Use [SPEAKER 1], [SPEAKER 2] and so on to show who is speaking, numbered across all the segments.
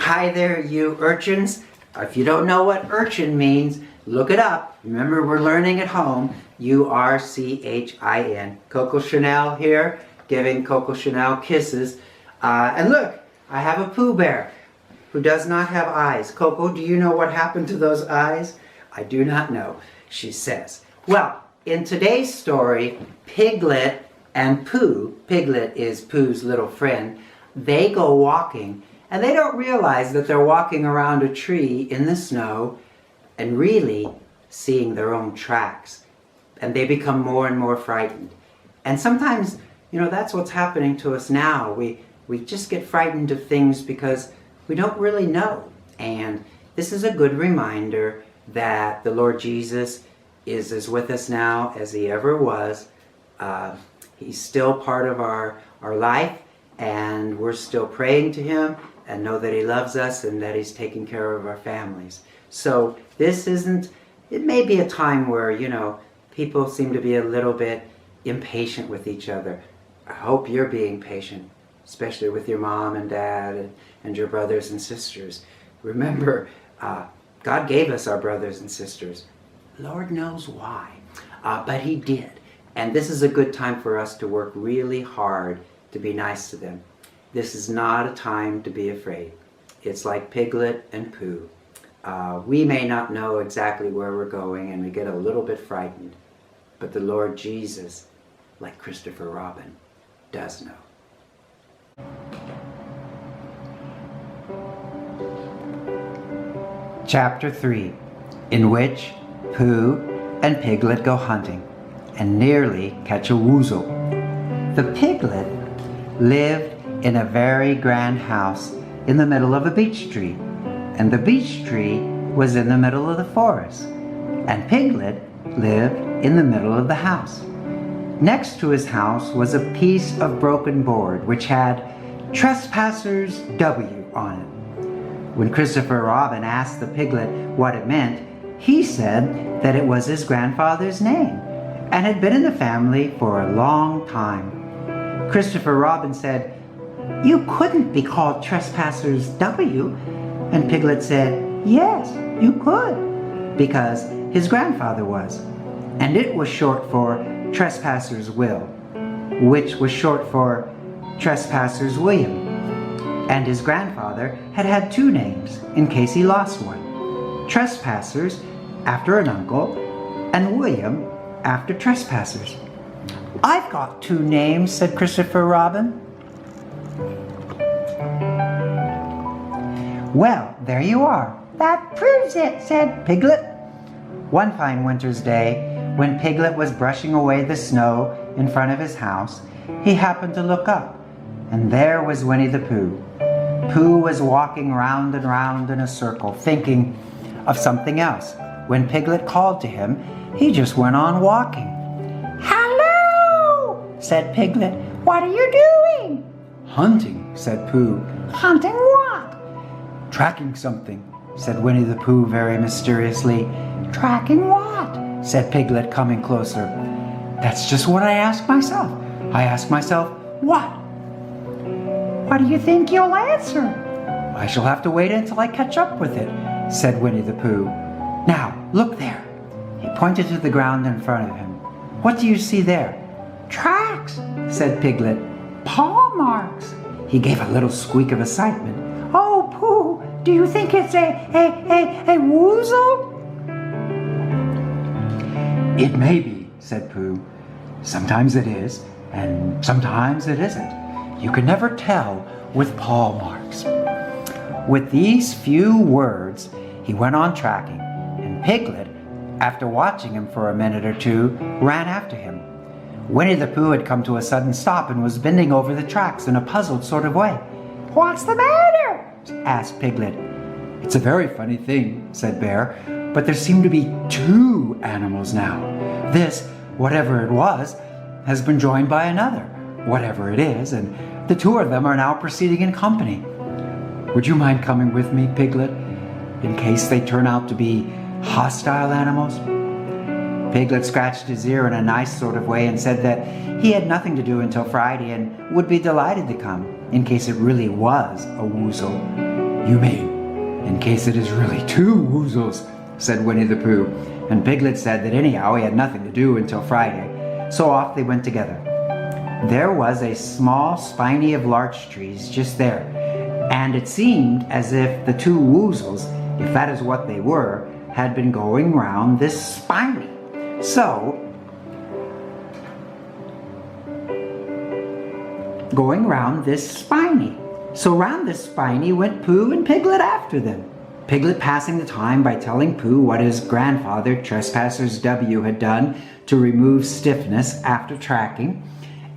[SPEAKER 1] Hi there, you urchins. If you don't know what urchin means, look it up. Remember, we're learning at home. U-R-C-H-I-N. Coco Chanel here, giving Coco Chanel kisses. And look, I have a Pooh Bear who does not have eyes. Coco, do you know what happened to those eyes? I do not know, she says. Well, in today's story, Piglet and Pooh, Piglet is Pooh's little friend, they go walking, and they don't realize that they're walking around a tree in the snow and really seeing their own tracks. And they become more and more frightened. And sometimes, you know, that's what's happening to us now. We just get frightened of things because we don't really know. And this is a good reminder that the Lord Jesus is as with us now as he ever was. He's still part of our life, and we're still praying to him and know that he loves us and that he's taking care of our families. So this isn't, it may be a time where, you know, people seem to be a little bit impatient with each other. I hope you're being patient, especially with your mom and dad and your brothers and sisters. Remember, God gave us our brothers and sisters. Lord knows why, but he did. And this is a good time for us to work really hard to be nice to them. This is not a time to be afraid. It's like Piglet and Pooh. We may not know exactly where we're going and we get a little bit frightened, but the Lord Jesus, like Christopher Robin, does know. Chapter 3, in which Pooh and Piglet go hunting and nearly catch a Woozle. The Piglet lived in a very grand house in the middle of a beech tree, and the beech tree was in the middle of the forest, and Piglet lived in the middle of the house. Next to his house was a piece of broken board which had Trespassers W on it. When Christopher Robin asked the Piglet what it meant, he said that it was his grandfather's name and had been in the family for a long time. Christopher Robin said, "You couldn't be called Trespassers W." And Piglet said, "Yes, you could," because his grandfather was. And it was short for Trespassers Will, which was short for Trespassers William. And his grandfather had had two names in case he lost one. Trespassers after an uncle, and William after Trespassers. "I've got two names," said Christopher Robin. "Well, there you are. That proves it," said Piglet. One fine winter's day, when Piglet was brushing away the snow in front of his house, he happened to look up, and there was Winnie the Pooh. Pooh was walking round and round in a circle, thinking of something else. When Piglet called to him, he just went on walking. "Hello," said Piglet. "What are you doing?" "Hunting," said Pooh. "Hunting what?" "Tracking something," said Winnie the Pooh very mysteriously. "Tracking what?" said Piglet, coming closer. "That's just what I ask myself. I ask myself, what? What do you think you'll answer?" "I shall have to wait until I catch up with it," said Winnie the Pooh. "Now, look there." He pointed to the ground in front of him. "What do you see there?" "Tracks," said Piglet. "Paw marks." He gave a little squeak of excitement. "Oh, Pooh, do you think it's a Woozle?" "It may be," said Pooh. "Sometimes it is, and sometimes it isn't. You can never tell with paw marks." With these few words, he went on tracking, and Piglet, after watching him for a minute or two, ran after him. Winnie the Pooh had come to a sudden stop and was bending over the tracks in a puzzled sort of way. "What's the matter?" asked Piglet. "It's a very funny thing," said Bear, "but there seem to be two animals now. This, whatever it was, has been joined by another, whatever it is, and the two of them are now proceeding in company. Would you mind coming with me, Piglet, in case they turn out to be hostile animals?" Piglet scratched his ear in a nice sort of way and said that he had nothing to do until Friday and would be delighted to come, in case it really was a Woozle. You mean, in case it is really two Woozles, said Winnie the Pooh, and Piglet said that anyhow he had nothing to do until Friday, so off they went together. There was a small spiny of larch trees just there, and it seemed as if the two Woozles, if that is what they were, had been going round this spiny. So round this spiny went Pooh and Piglet after them. Piglet passing the time by telling Pooh what his grandfather, Trespassers W, had done to remove stiffness after tracking,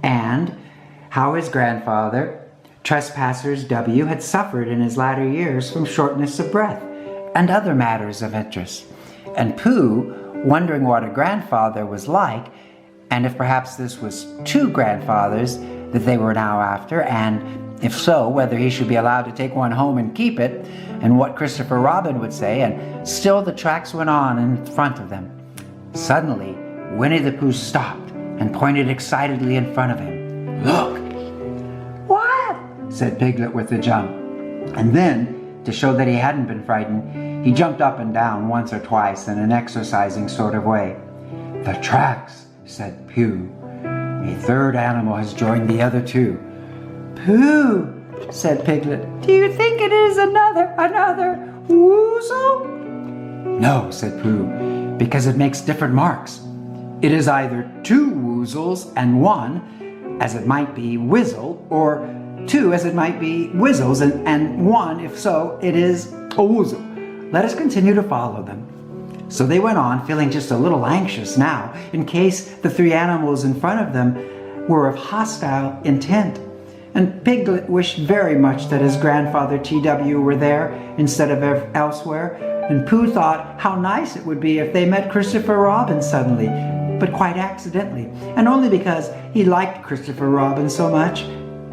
[SPEAKER 1] and how his grandfather, Trespassers W, had suffered in his latter years from shortness of breath and other matters of interest. And Pooh, wondering what a grandfather was like, and if perhaps this was two grandfathers that they were now after, and if so, whether he should be allowed to take one home and keep it, and what Christopher Robin would say, and still the tracks went on in front of them. Suddenly, Winnie the Pooh stopped and pointed excitedly in front of him. Look! What? Said Piglet with a jump. And then, to show that he hadn't been frightened, he jumped up and down once or twice in an exercising sort of way. The tracks, said Pooh. A third animal has joined the other two. Pooh, said Piglet, do you think it is another Woozle? No, said Pooh, because it makes different marks. It is either two Woozles and one, as it might be Wizzle, or two as it might be Wizzles and one, if so, it is a Woozle. Let us continue to follow them. So they went on, feeling just a little anxious now, in case the three animals in front of them were of hostile intent. And Piglet wished very much that his grandfather T.W. were there instead of elsewhere, and Pooh thought how nice it would be if they met Christopher Robin suddenly, but quite accidentally, and only because he liked Christopher Robin so much.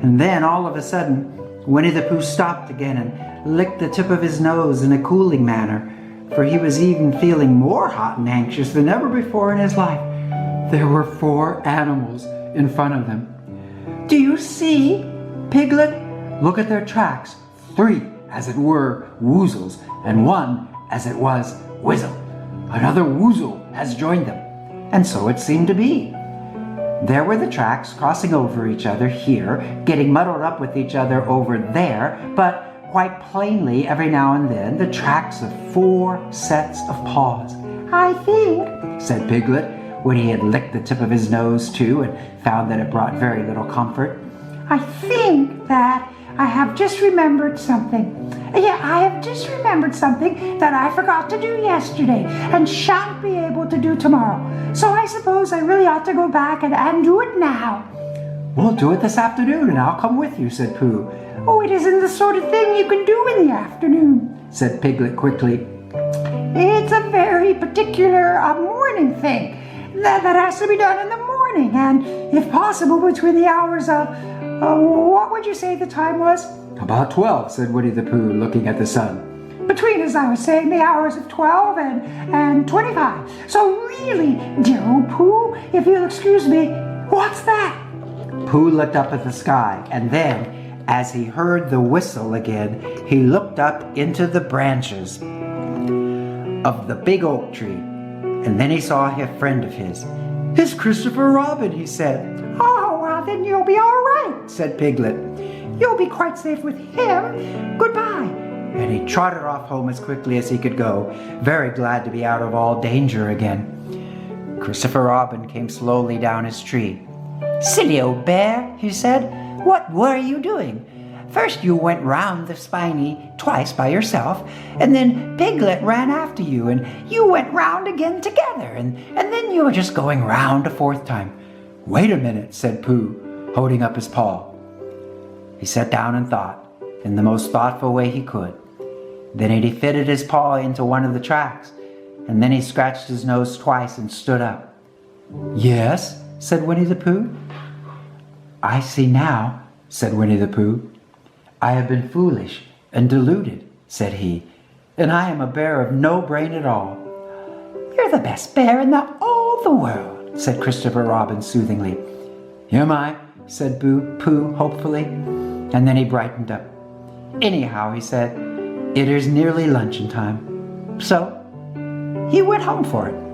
[SPEAKER 1] And then, all of a sudden, Winnie the Pooh stopped again and licked the tip of his nose in a cooling manner, for he was even feeling more hot and anxious than ever before in his life. There were 4 animals in front of them. Do you see, Piglet? Look at their tracks. 3, as it were, Woozles, and 1, as it was, Wizzle. Another Woozle has joined them. And so it seemed to be. There were the tracks crossing over each other here, getting muddled up with each other over there, but quite plainly every now and then the tracks of 4 sets of paws. I think, said Piglet, when he had licked the tip of his nose too and found that it brought very little comfort. I think that I have just remembered something. Yeah, I have just remembered something that I forgot to do yesterday and shan't be able to do tomorrow. So I suppose I really ought to go back and do it now. We'll do it this afternoon and I'll come with you, said Pooh. Oh, it isn't the sort of thing you can do in the afternoon, said Piglet quickly. It's a very particular morning thing that has to be done in the morning, and if possible between the hours of, what would you say the time was? About 12, said Winnie the Pooh, looking at the sun. Between, as I was saying, the hours of 12 and 25. So really, dear old Pooh, if you'll excuse me, what's that? Pooh looked up at the sky, and then, as he heard the whistle again, he looked up into the branches of the big oak tree, and then he saw a friend of his. It's Christopher Robin, he said. Oh, well, then you'll be all right, said Piglet. You'll be quite safe with him. Goodbye. And he trotted off home as quickly as he could go, very glad to be out of all danger again. Christopher Robin came slowly down his tree. Silly old bear, he said. What were you doing? First you went round the spiny twice by yourself, and then Piglet ran after you, and you went round again together, and then you were just going round a 4th time. Wait a minute, said Pooh, holding up his paw. He sat down and thought, in the most thoughtful way he could. Then he fitted his paw into one of the tracks, and then he scratched his nose twice and stood up. Yes, said Winnie the Pooh. I see now, said Winnie the Pooh. I have been foolish and deluded, said he, and I am a bear of no brain at all. You're the best bear in all the world, said Christopher Robin soothingly. Am I? Said Pooh hopefully, and then he brightened up. Anyhow, he said, It is nearly luncheon time, so he went home for it.